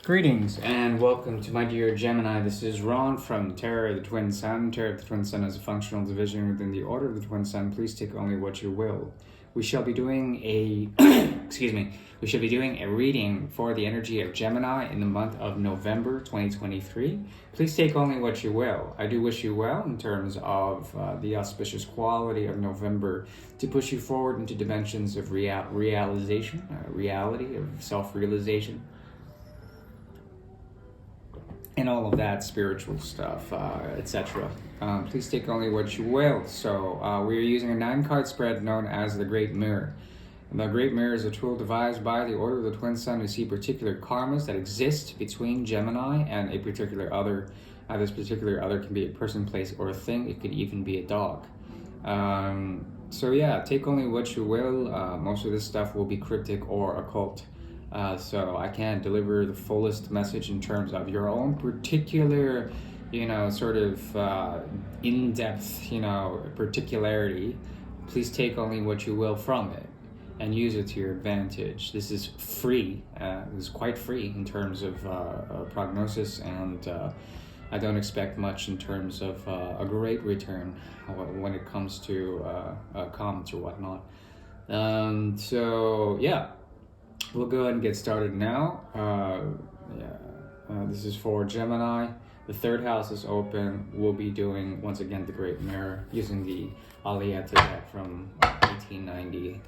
Greetings and welcome to my dear Gemini. This is Ron from Tarot of the Twin Sun. Tarot of the Twin Sun is a functional division within the Order of the Twin Sun. Please take only what you will. We shall be doing a we shall be doing a reading for the energy of Gemini in the month of November 2023. Please take only what you will. I do wish you well in terms of the auspicious quality of November to push you forward into dimensions of reality, of self-realization, and all of that spiritual stuff, etc. Please take only what you will. So we are using a 9-card spread known as the Great Mirror. And the Great Mirror is a tool devised by the Order of the Twin Sun to see particular karmas that exist between Gemini and a particular other. This particular other can be a person, place, or a thing. It could even be a dog. So yeah, take only what you will. Most of this stuff will be cryptic or occult. So I can't deliver the fullest message in terms of your own particular, sort of in-depth, particularity. Please take only what you will from it and use it to your advantage. This is free. This is quite free in terms of prognosis, and I don't expect much in terms of a great return when it comes to comments or whatnot. So yeah. We'll go ahead and get started now. This is for Gemini. The third house is open. We'll be doing, once again, the Great Mirror using the Alietta deck from 1890.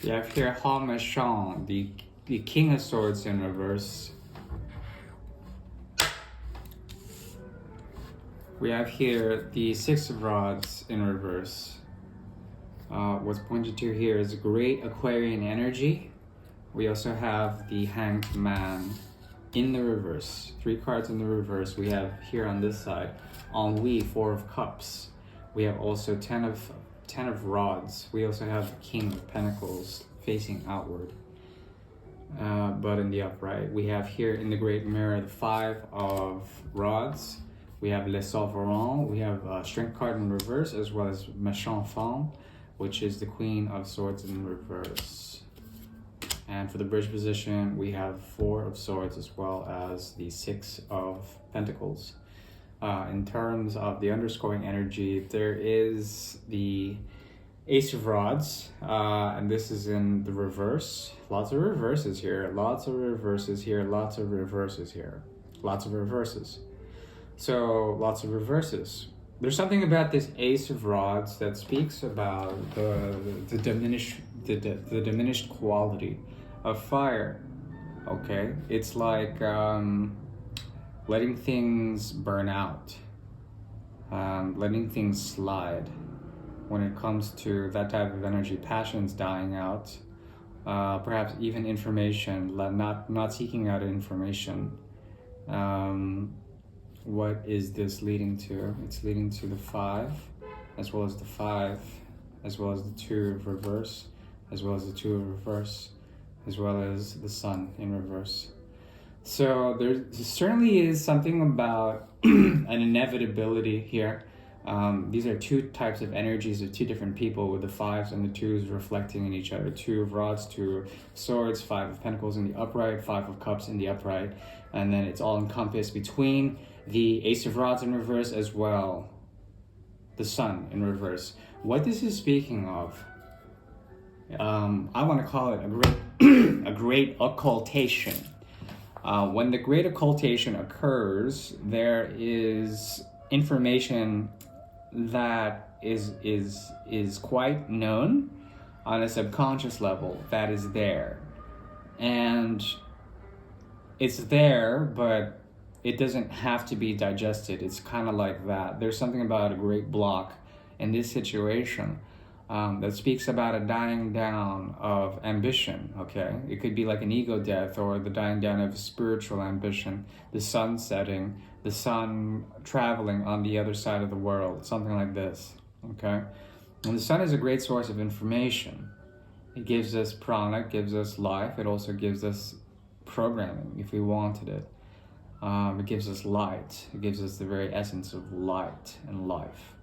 We have here Hamashon, the King of Swords in reverse. We have here the Six of Rods in reverse. What's pointed to here is great Aquarian energy. We also have the Hanged Man in the reverse. 3 cards in the reverse. We have here on this side Ennui, 4 of Cups. We have also 10 of Rods. We also have the King of Pentacles facing outward, but in the upright. We have here in the Great Mirror the 5 of Rods. We have Le Souverain. We have a Strength card in reverse, as well as Méchant Femme, which is the Queen of Swords in reverse. And for the bridge position, we have 4 of Swords, as well as the 6 of Pentacles. In terms of the underscoring energy, there is the Ace of Rods, and this is in the reverse. Lots of reverses here, lots of reverses here, lots of reverses here, lots of reverses. So, lots of reverses. There's something about this Ace of Rods that speaks about the diminished quality of fire. Okay, it's like letting things burn out, letting things slide. When it comes to that type of energy, passions dying out, perhaps even information, not seeking out information. What is this leading to? It's leading to the 5, as well as the 5, as well as the 2 of reverse, as well as the 2 of reverse, as well as the Sun in reverse. So there certainly is something about an inevitability here. These are 2 types of energies of 2 different people, with the 5s and the 2s reflecting in each other. 2 of Rods, 2 of Swords, 5 of Pentacles in the upright, 5 of Cups in the upright, and then it's all encompassed between the Ace of Rods in reverse, as well the Sun in reverse. What this is speaking of, I want to call it a great occultation. When the great occultation occurs, there is information that is quite known on a subconscious level that is there, and it's there, but it doesn't have to be digested. It's kind of like that. There's something about a great block in this situation. that speaks about a dying down of ambition, okay? It could be like an ego death or the dying down of spiritual ambition, the sun setting, the sun traveling on the other side of the world, something like this, okay? And the sun is a great source of information. It gives us prana, it gives us life, it also gives us programming if we wanted it. It gives us light, it gives us the very essence of light and life.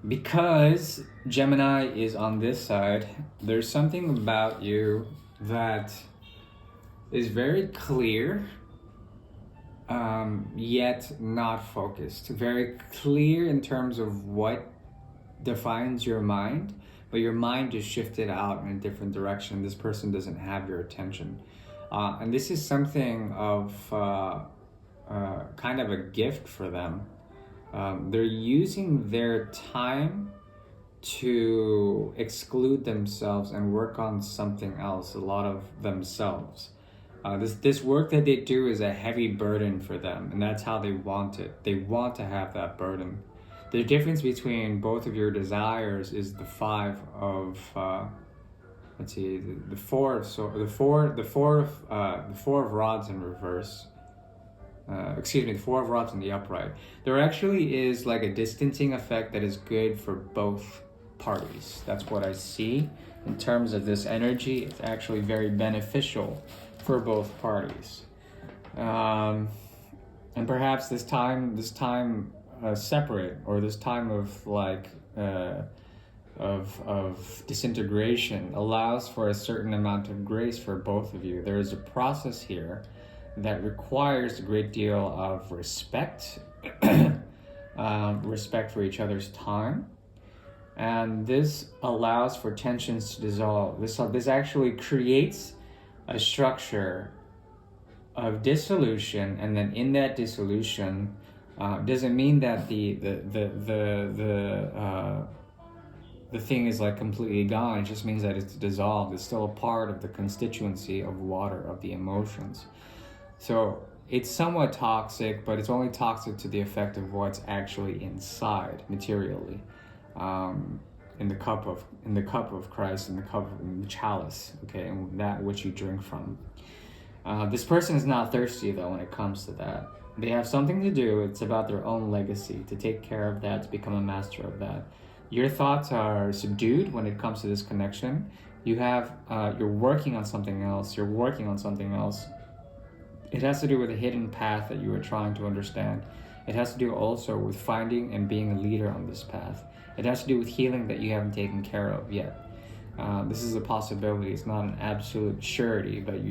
Because Gemini is on this side, there's something about you that is very clear, yet not focused. Very clear in terms of what defines your mind, but your mind is shifted out in a different direction. This person doesn't have your attention. And this is something of kind of a gift for them. They're using their time to exclude themselves and work on something else, a lot of themselves. This work that they do is a heavy burden for them, and that's how they want it. They want to have that burden. The difference between both of your desires is the five of the four of rods in reverse. The four of rods in the upright. There actually is like a distancing effect that is good for both parties. That's what I see in terms of this energy. It's actually very beneficial for both parties. And perhaps this time separate, or this time of like of disintegration allows for a certain amount of grace for both of you. There is a process here that requires a great deal of respect, respect for each other's time, and this allows for tensions to dissolve. This actually creates a structure of dissolution, and then in that dissolution, doesn't mean that the thing is like completely gone. It just means that it's dissolved. It's still a part of the constituency of water, of the emotions. So it's somewhat toxic, but it's only toxic to the effect of what's actually inside materially, in the cup of Christ, in the chalice, okay, and that which you drink from. This person is not thirsty though when it comes to that. They have something to do. It's about their own legacy, to take care of that, to become a master of that. Your thoughts are subdued when it comes to this connection. You're working on something else. It has to do with a hidden path that you are trying to understand. It has to do also with finding and being a leader on this path. It has to do with healing that you haven't taken care of yet. This is a possibility. It's not an absolute surety, but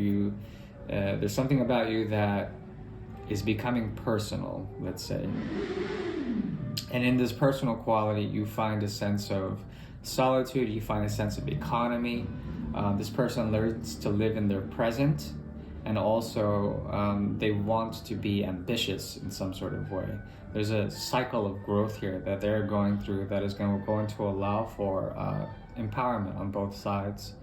there's something about you that is becoming personal, let's say. And in this personal quality, you find a sense of solitude, you find a sense of economy. This person learns to live in their present, and also they want to be ambitious in some sort of way. There's a cycle of growth here that they're going through that is going to allow for empowerment on both sides.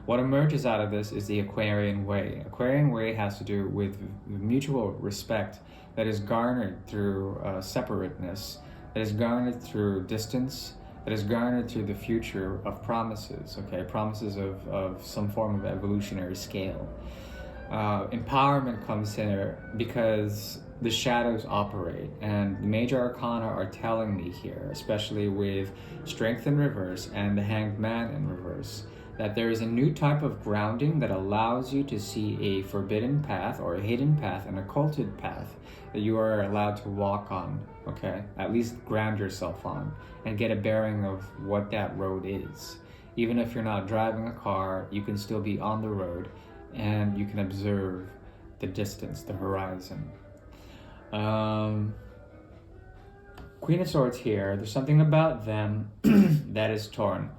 What emerges out of this is the Aquarian way. Aquarian way has to do with mutual respect that is garnered through separateness, that is garnered through distance, that is garnered through the future of promises, okay? Promises of some form of evolutionary scale. Empowerment comes here because the shadows operate, and the major arcana are telling me here, especially with Strength in reverse and the Hanged Man in reverse, that there is a new type of grounding that allows you to see a forbidden path or a hidden path, an occulted path that you are allowed to walk on, okay? At least ground yourself on and get a bearing of what that road is. Even if you're not driving a car, you can still be on the road and you can observe the distance, the horizon. Queen of Swords here, there's something about them that is torn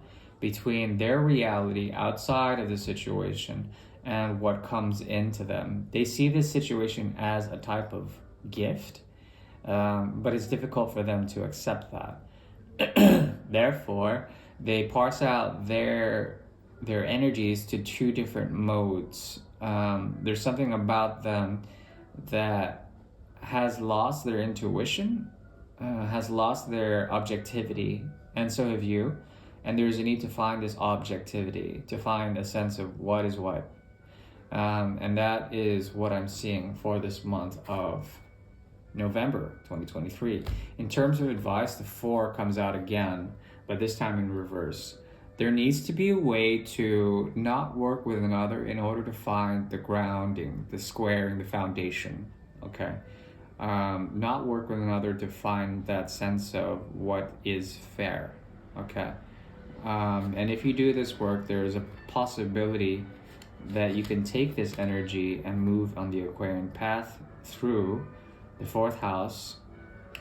between their reality outside of the situation and what comes into them. They see this situation as a type of gift, but it's difficult for them to accept that. Therefore, they parse out their energies to two different modes. There's something about them that has lost their intuition, has lost their objectivity, and so have you. And there's a need to find this objectivity, to find a sense of what is what. And that is what I'm seeing for this month of November 2023. In terms of advice, the 4 comes out again, but this time in reverse. There needs to be a way to not work with another in order to find the grounding, the squaring, the foundation, okay? Not work with another to find that sense of what is fair, okay? And if you do this work, there's a possibility that you can take this energy and move on the Aquarian path through the 4th house,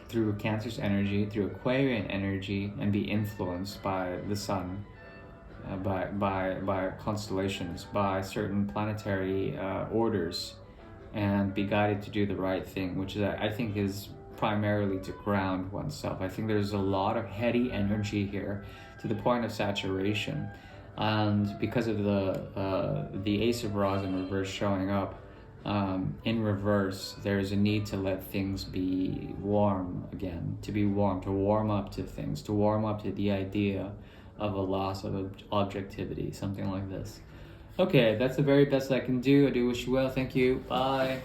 through Cancer's energy, through Aquarian energy, and be influenced by the sun, by constellations, by certain planetary orders, and be guided to do the right thing, which is, I think is primarily to ground oneself. I think there's a lot of heady energy here to the point of saturation, and because of the Ace of Rods in reverse showing up in reverse, there's a need to let things be warm again, to be warm, to warm up to things, to warm up to the idea of a loss of objectivity, something like this. Okay, that's the very best I can do. I do wish you well. Thank you. Bye.